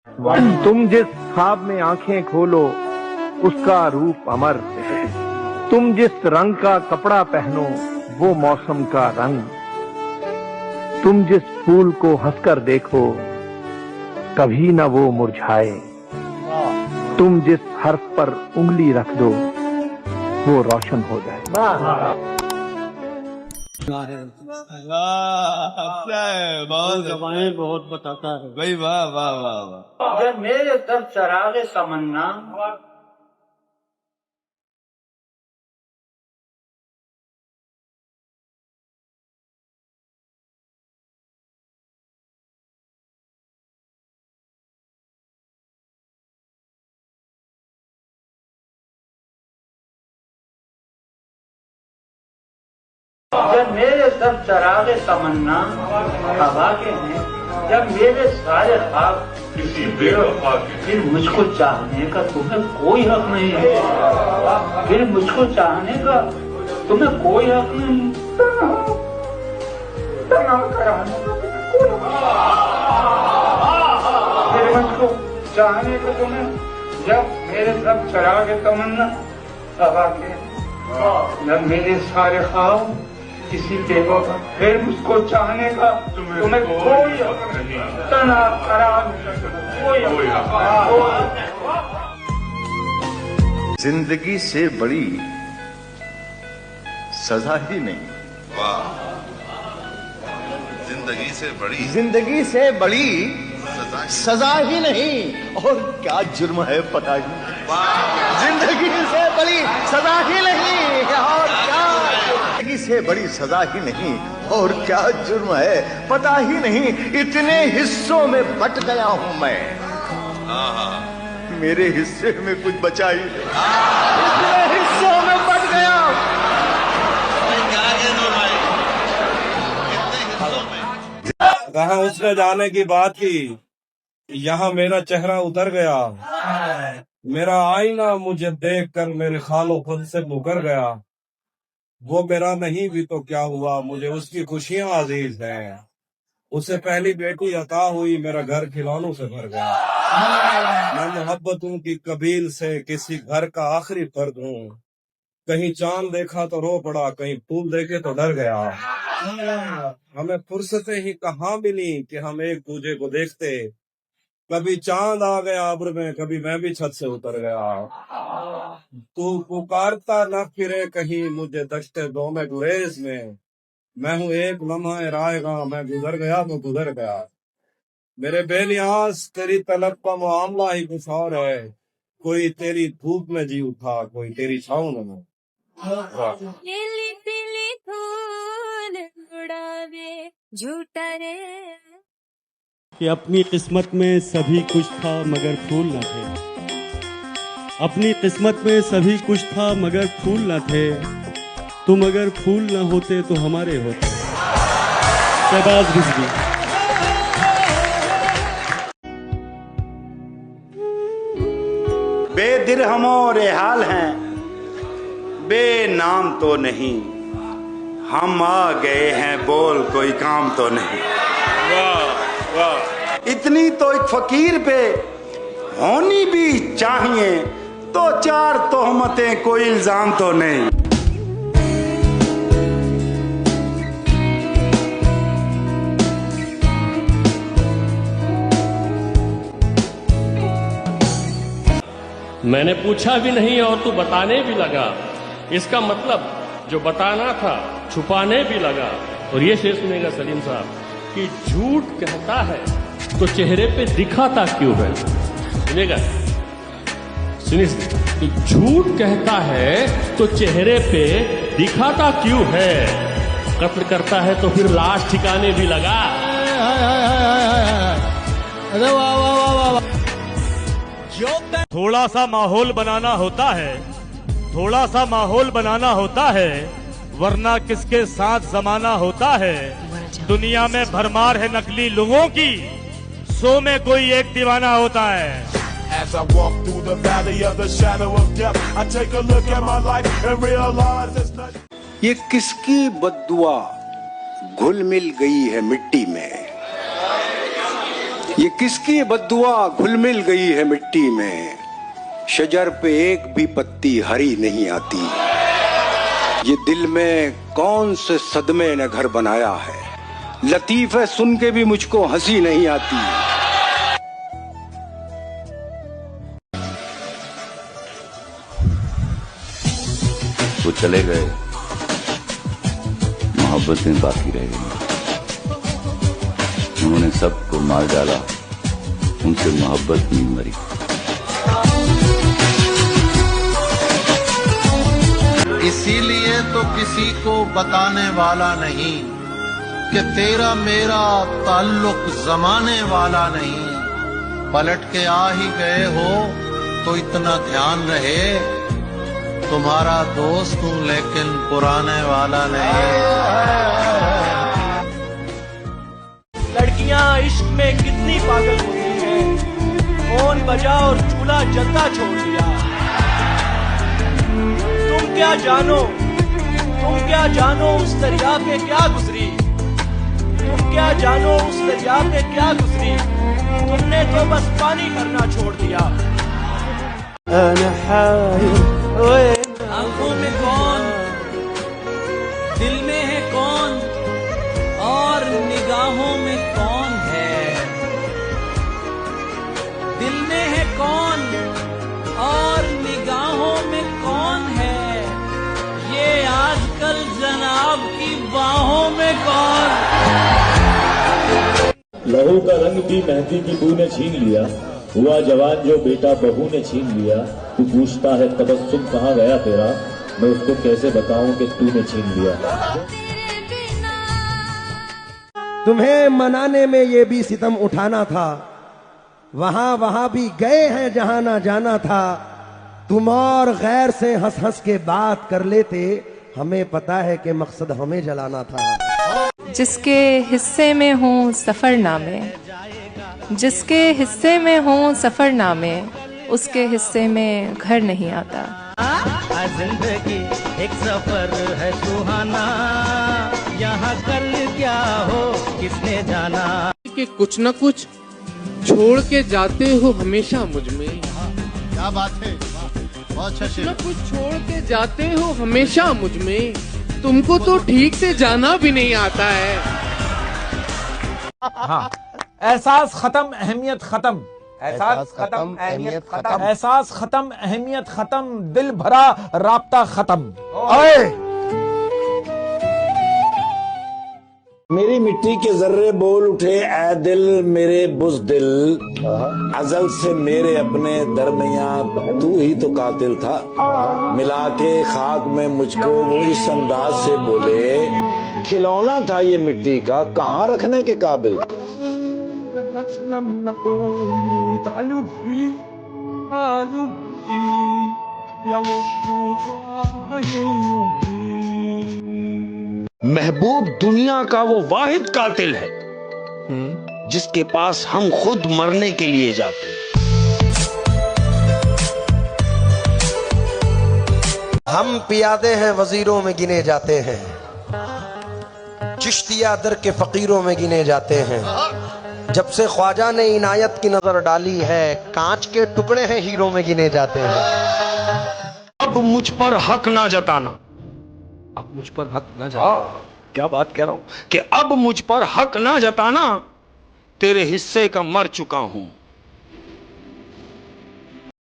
तुम जिस ख्वाब में आंखें खोलो उसका रूप अमर, तुम जिस रंग का कपड़ा पहनो वो मौसम का रंग, तुम जिस फूल को हंसकर देखो कभी न वो मुरझाए, तुम जिस हर्फ पर उंगली रख दो वो रोशन हो जाए। बहुत जबानें बहुत बताता है भाई, वाह वाह वाह वाह। जब मेरे तब चरागे तमन्ना जब मेरे सब चरागे तमन्ना हवा के हैं, जब मेरे सारे ख्वाब किसी बेवफा के, फिर मुझको चाहने का तुम्हें कोई हक नहीं है, फिर मुझको चाहने का तुम्हें कोई हक नहीं, तनाव कराने का कोई फिर मुझको चाहने का तुम्हें, जब मेरे सब चरागे तमन्ना हवा के, जब मेरे सारे ख्वाब किसी बेवफा, फिर मुझको चाहने का तुम्हें कोई तनाव करार कोई जिंदगी से बड़ी सजा ही नहीं। वाह, जिंदगी से बड़ी सजा ही नहीं, और क्या जुर्म है पता ही नहीं। जिंदगी से बड़ी सजा ही नहीं, और क्या जिंदगी से बड़ी सजा ही नहीं, और क्या जुर्म है पता ही नहीं। इतने हिस्सों में बट गया हूं मैं, मेरे हिस्से में कुछ बचा ही नहीं। इतने हिस्सों में बट गया। कहा उसने जाने की बात की, यहाँ मेरा चेहरा उतर गया, मेरा आईना मुझे देखकर मेरे खालो खुद से मुकर गया। वो मेरा नहीं भी तो क्या हुआ, मुझे उसकी खुशियां अजीज हैं। उसे पहली बेटी अता हुई, मेरा घर खिलौनों से भर गया। मैं मोहब्बतों की कबील से किसी घर का आखिरी फर्द हूँ। कहीं चांद देखा तो रो पड़ा, कहीं फूल देखे तो डर गया। हमें फुर्सतें ही कहाँ मिली कि हम एक दूसरे को देखते। कभी चांद आ गया अब्र में, कभी मैं भी छत से उतर गया। तू पुकारता न फिरे कहीं मुझे दश्ते दो में गुरेज में, मैं हूँ एक लम्हा रायगा, मैं गुजर गया तो गुजर गया। मेरे बेनियाज तेरी तलब का मामला ही कुछ और है, कोई तेरी धूप में जी उठा, कोई तेरी छाँव में। लिली पिली फूल उड़ावे झूठा रे, कि अपनी किस्मत में सभी कुछ था मगर फूल न थे, अपनी किस्मत में सभी कुछ था मगर फूल न थे, तुम अगर फूल न होते तो हमारे होते। शहबाज रिजवी। बेदिरहमों रेहाल हैं, बेनाम तो नहीं, हम आ गए हैं बोल कोई काम तो नहीं। वाह वाह। इतनी तो एक फकीर पे होनी भी चाहिए, तो चार तोहमतें कोई इल्जाम तो नहीं। मैंने पूछा भी नहीं और तू बताने भी लगा, इसका मतलब जो बताना था छुपाने भी लगा। और ये शेर सुनेगा सलीम साहब कि झूठ कहता है तो चेहरे पे दिखाता क्यों है। सुनेगा, सुनिए कि झूठ कहता है तो चेहरे पे दिखाता क्यों है, कत्ल करता है तो फिर लाश ठिकाने भी लगा। अरे वाह वाह वाह वाह। थोड़ा सा माहौल बनाना होता है, थोड़ा सा माहौल बनाना होता है, वरना किसके साथ जमाना होता है। दुनिया में भरमार है नकली लोगों की, 100 में कोई एक दीवाना होता है। As I walk through the valley of the shadow of death, I take a look at my life and realize it's not. ये किसकी बद्दुआ घुल मिल गई है मिट्टी में, ये किसकी बद्दुआ घुल मिल गई है मिट्टी में, शजर पे एक भी पत्ती हरी नहीं आती। ये दिल में कौन से सदमे ने घर बनाया है, लतीफे सुन के भी मुझको हंसी नहीं आती। वो चले गए, मोहब्बतें बाकी रह गई। उन्होंने सबको मार डाला, उनसे मोहब्बत नहीं मरी। इसीलिए तो किसी को बताने वाला नहीं कि तेरा मेरा ताल्लुक जमाने वाला नहीं। पलट के आ ही गए हो तो इतना ध्यान रहे, तुम्हारा दोस्त हूँ लेकिन पुराने वाला नहीं। लड़कियां इश्क में कितनी पागल होती हैं, फोन बजा और चूल्हा जलता छोड़ दिया। तुम क्या जानो उस दरिया पे क्या गुजरी, तुम क्या जानो उस दरिया पे क्या गुजरी, तुमने तो बस पानी करना छोड़ दिया। आंखों में कौन, दिल में है कौन, और निगाहों में कौन है। दिल में है कौन और निगाहों में कौन है, ये आजकल जनाब की बाहों में कौन। लहू का रंग भी मेहंदी की बू ने छीन लिया, हुआ जवान जो बेटा बहू ने छीन लिया। तू पूछता है तबस्सुम कहाँ गया तेरा, मैं उसको कैसे बताऊं कि तूने छीन लिया। तुम्हें मनाने में ये भी सितम उठाना था, वहां भी गए हैं जहां ना जाना था। तुम और गैर से हंस हंस के बात कर लेते, हमें पता है कि मकसद हमें जलाना था। जिसके हिस्से में हों सफरनामे, जिसके हिस्से में हों सफरनामे, उसके हिस्से में घर नहीं आता। जिंदगी एक सफर है सुहाना, यहाँ कल क्या हो किसने जाना। कि कुछ न कुछ छोड़ के जाते हो हमेशा मुझ में। क्या बात है, बहुत कुछ न कुछ छोड़ के जाते हो हमेशा मुझ में, तुमको तो ठीक से जाना भी नहीं आता है। हाँ, एहसास खत्म अहमियत खत्म, एहसास खत्म अहमियत खत्म, एहसास खत्म अहमियत खत्म, दिल भरा राब्ता खत्म। मेरी मिट्टी के जर्रे बोल उठे ऐ दिल मेरे बुज़दिल, अजल से मेरे अपने दरमियां तू ही तो कातिल था। मिला के खाक में मुझको वो इस अंदाज से बोले, खिलौना था ये मिट्टी का कहाँ रखने के काबिल। महबूब दुनिया का वो वाहिद कातिल है जिसके पास हम खुद मरने के लिए जाते हैं। हम पियादे हैं वजीरों में गिने जाते हैं, चिश्तिया दर के फकीरों में गिने जाते हैं। जब से ख्वाजा ने इनायत की नजर डाली है, कांच के टुकड़े हैं हीरो में गिने जाते हैं। अब मुझ पर हक ना जताना, अब मुझ पर हक ना जताना, क्या बात कह रहा हूं कि अब मुझ पर हक ना जताना, तेरे हिस्से का मर चुका हूं।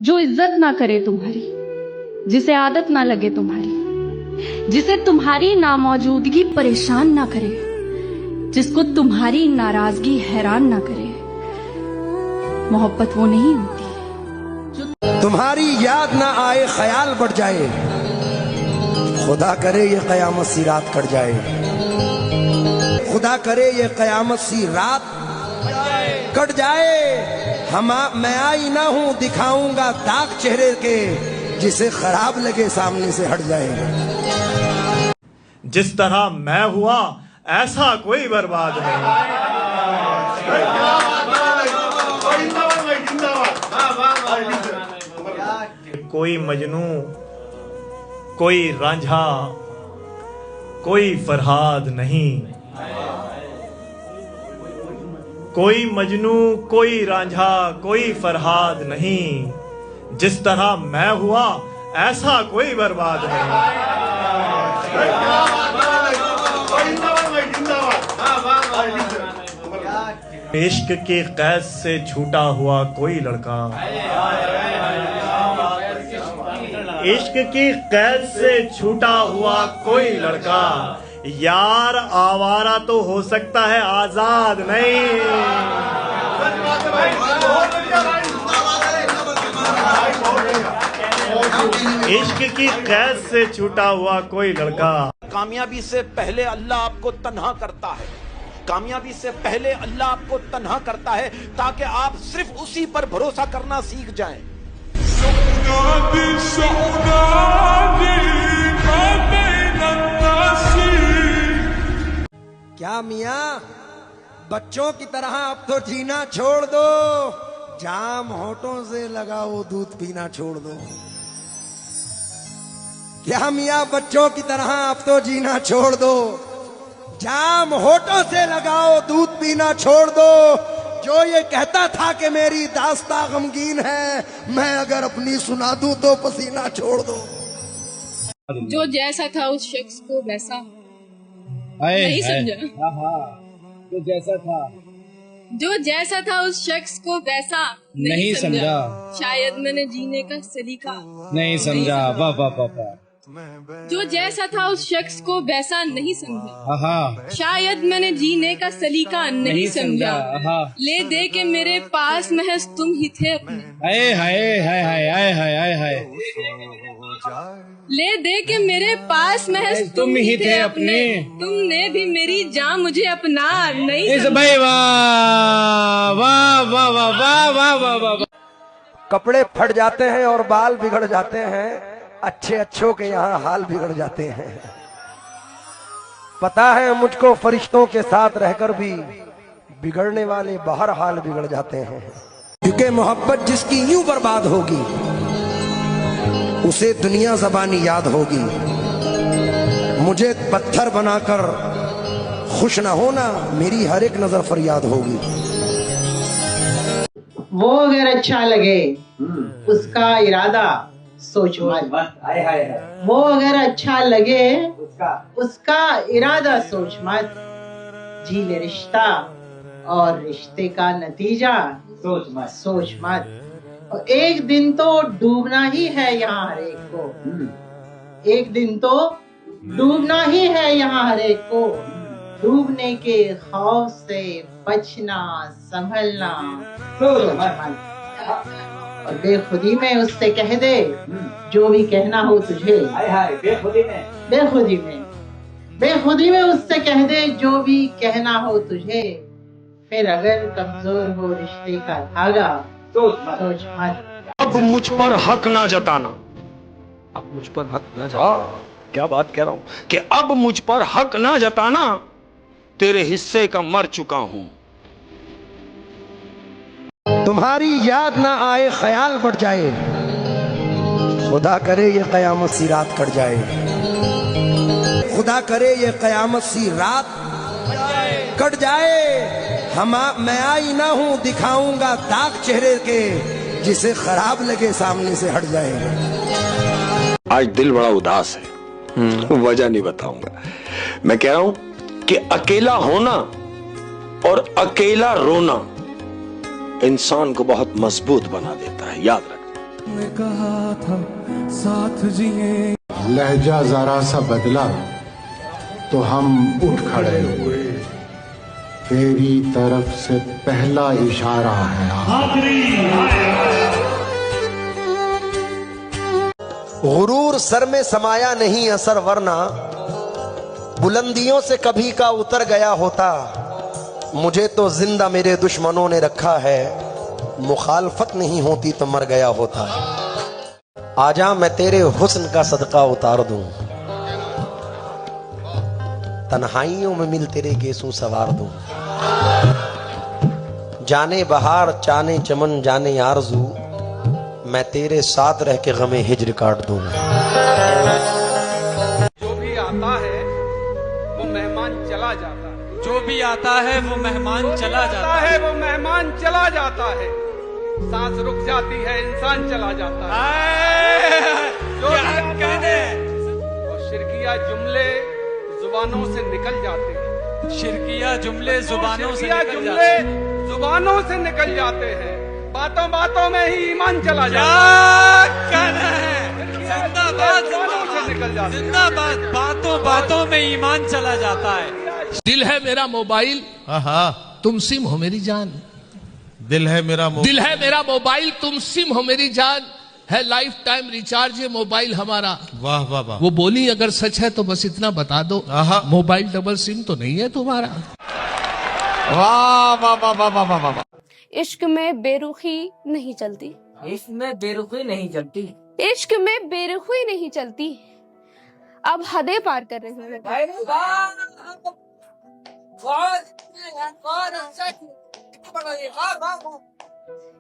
जो इज्जत ना करे तुम्हारी, जिसे आदत ना लगे तुम्हारी, जिसे तुम्हारी नामौजूदगी परेशान ना करे, जिसको तुम्हारी नाराजगी हैरान ना करे, मोहब्बत वो नहीं होती। तुम्हारी याद ना आए ख्याल बढ़ जाए, खुदा करे ये कयामत सी रात कट जाए, खुदा करे ये कयामत सी रात कट जाए। मैं आई ना हूं दिखाऊंगा दाग चेहरे के, जिसे खराब लगे सामने से हट जाए। जिस तरह मैं हुआ ऐसा कोई बर्बाद नहीं। कोई मजनू, कोई रांझा, कोई फरहाद नहीं। कोई मजनू, कोई रांझा, कोई फरहाद नहीं। जिस तरह मैं हुआ ऐसा कोई बर्बाद नहीं। इश्क की कैद से छूटा हुआ कोई लड़का, इश्क की कैद से छूटा हुआ कोई लड़का, यार आवारा तो हो सकता है आजाद नहीं। इश्क की कैद से छूटा हुआ कोई लड़का। कामयाबी से पहले अल्लाह आपको तन्हा करता है, कामयाबी से पहले अल्लाह आपको तन्हा करता है ताकि आप सिर्फ उसी पर भरोसा करना सीख जाएं। क्या मियाँ, बच्चों की तरह अब तो जीना छोड़ दो, जाम होठों से लगाओ दूध पीना छोड़ दो। क्या मियाँ, बच्चों की तरह अब तो जीना छोड़ दो, जाम होठों से लगाओ दूध पीना छोड़ दो। जो ये कहता था कि मेरी दास्तां गमगीन है, मैं अगर अपनी सुना दूं तो पसीना छोड़ दो। जो जैसा था उस शख्स को वैसा नहीं समझा। जो जैसा था, जो जैसा था उस शख्स को वैसा नहीं समझा। शायद मैंने जीने का सलीका नहीं समझा। वाह वाह वाह वाह। जो जैसा था उस शख्स को वैसा नहीं समझा। शायद मैंने जीने का सलीका नहीं समझा। ले दे के मेरे पास महज तुम ही थे अपने। हाय हाय हाय हाय हाय हाय हाय। ले दे के मेरे पास महज तुम ही थे अपने। तुमने भी मेरी जान मुझे अपना नहीं समझा। वाह वाह वाह वाह वाह वाह वाह। कपड़े फट जाते हैं और बाल बिगड़ जाते हैं, अच्छे अच्छों के यहाँ हाल बिगड़ जाते हैं। पता है मुझको फरिश्तों के साथ रहकर भी बिगड़ने वाले बाहर हाल बिगड़ जाते हैं। क्योंकि मोहब्बत जिसकी यूं बर्बाद होगी उसे दुनिया ज़बानी याद होगी। मुझे पत्थर बनाकर खुश न होना, मेरी हर एक नजर फरियाद होगी। वो अगर अच्छा लगे उसका इरादा सोच मत। वो अगर अच्छा लगे उसका इरादा सोच मत। जी ले रिश्ता और रिश्ते का नतीजा सोच मत। और एक दिन तो डूबना ही है यहाँ हर एक को। एक दिन तो डूबना ही है यहाँ हर एक को। डूबने के खौफ से बचना संभलना सोच मत। और बेखुदी में उससे कह दे जो भी कहना हो तुझे। बेखुदी में उससे कह दे जो भी कहना हो तुझे। फिर अगर कमजोर हो रिश्ते का धागा सोच मत। अब मुझ पर हक ना जताना, अब मुझ पर हक ना जताना। क्या बात कह रहा हूं कि अब मुझ पर हक ना जताना, तेरे हिस्से का मर चुका हूं। तुम्हारी याद ना आए ख्याल बढ़ जाए, खुदा करे ये कयामत सी रात कट जाए। खुदा करे ये कयामत सी रात कट जाए। मैं आई ना हूं दिखाऊंगा दाग चेहरे के, जिसे खराब लगे सामने से हट जाए। आज दिल बड़ा उदास है, वजह नहीं बताऊंगा। मैं कह रहा हूं कि अकेला होना और अकेला रोना इंसान को बहुत मजबूत बना देता है, याद रख। ने कहा था साथ जिए। लहजा जरा सा बदला तो हम उठ खड़े हुए। तेरी तरफ से पहला इशारा है। गुरूर सर में समाया नहीं असर, वरना बुलंदियों से कभी का उतर गया होता। मुझे तो जिंदा मेरे दुश्मनों ने रखा है, मुखालफत नहीं होती तो मर गया होता। आजा मैं तेरे हुस्न का सदका उतार दूं, तन्हाइयों में मिल तेरे गेसू सवार दूं। जाने बहार चाने चमन जाने आरज़ू, मैं तेरे साथ रह के गमे हिज्र काट दूं। जो भी आता है वो मेहमान चला जाता है, जो भी आता है वो मेहमान चला जाता है, वो मेहमान चला जाता है, सांस रुक जाती है इंसान चला जाता है। और शिरकिया जुमले जुबानों से निकल जाते हैं, शिरकिया जुमले जुबानों से निकल जाते हैं, बातों बातों में ही ईमान चला जाता है। जिंदाबाद जिंदाबाद, बातों बातों में ईमान चला जाता है। दिल है मेरा मोबाइल, तुम सिम हो मेरी जान। दिल है मेरा मोबाइल, तुम सिम हो मेरी जान। है लाइफ टाइम रिचार्ज ये मोबाइल हमारा। वाह वाह वाह। वो बोली अगर सच है तो बस इतना बता दो, मोबाइल डबल सिम तो नहीं है तुम्हारा। वाह वाह वाह वाह वाह वाह वाह। इश्क में बेरुखी नहीं चलती, इश्क में बेरुखी नहीं चलती, इश्क में बेरुखी नहीं चलती, अब हदें पार कर रही हूँ।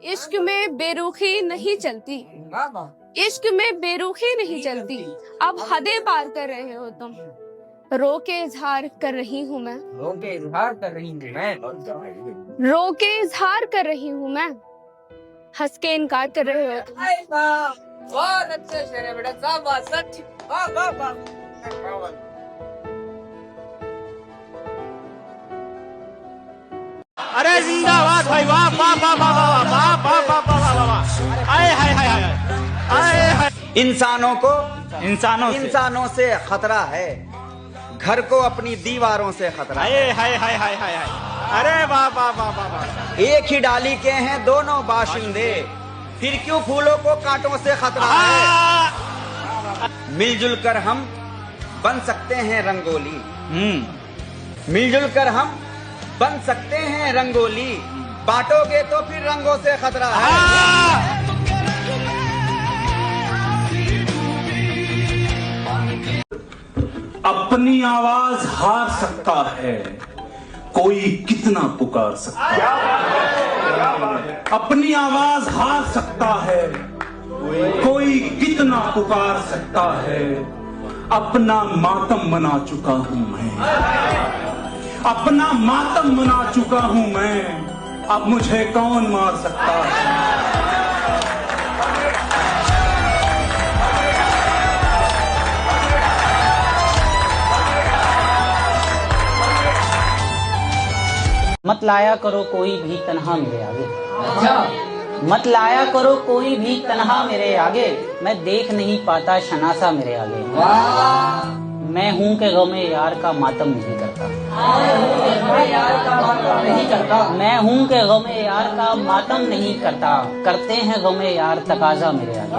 इश्क में बेरुखी नहीं चलती, इश्क में बेरुखी नहीं चलती, अब हदें पार कर रहे हो तुम। रो के इजहार कर रही हूँ मैं, रो के इजहार कर रही हूँ मैं, रो के इजहार कर रही हूँ मैं, हंस के इनकार कर रहे हो तुम। बहुत अच्छे शेर है बेटा, शाबाश, सच, वाह वाह वाह। अरे जिंदाबाद भाई, वाह वाह वाह वाह वाह वाह वाह वाह वाह वाह वाह। आए हाय हाय हाय आए हाय। इंसानों से खतरा है, घर को अपनी दीवारों से खतरा है। हाय हाय हाय हाय हाय। अरे वाह वाह वाह वाह वाह। एक ही डाली के हैं दोनों बाशिंदे, फिर क्यों फूलों को कांटों से खतरा है। मिलजुल कर हम बन सकते हैं रंगोली, मिलजुल कर हम बन सकते हैं रंगोली, बांटोगे तो फिर रंगों से खतरा है। अपनी आवाज हार सकता है, कोई कितना पुकार सकता है। अपनी आवाज हार सकता है, कोई कितना पुकार सकता है। अपना मातम मना चुका हूं मैं, अपना मातम मना चुका हूं मैं, अब मुझे कौन मार सकता है। मत लाया करो कोई भी तन्हा मेरे आगे, मत लाया करो कोई भी तन्हा मेरे आगे, मैं देख नहीं पाता शनासा मेरे आगे। मैं हूँ के गमे यार का मातम नहीं करता, मैं हूँ के गमे यार का मातम नहीं करता, करते हैं गमे यार तकाजा मेरे आगे।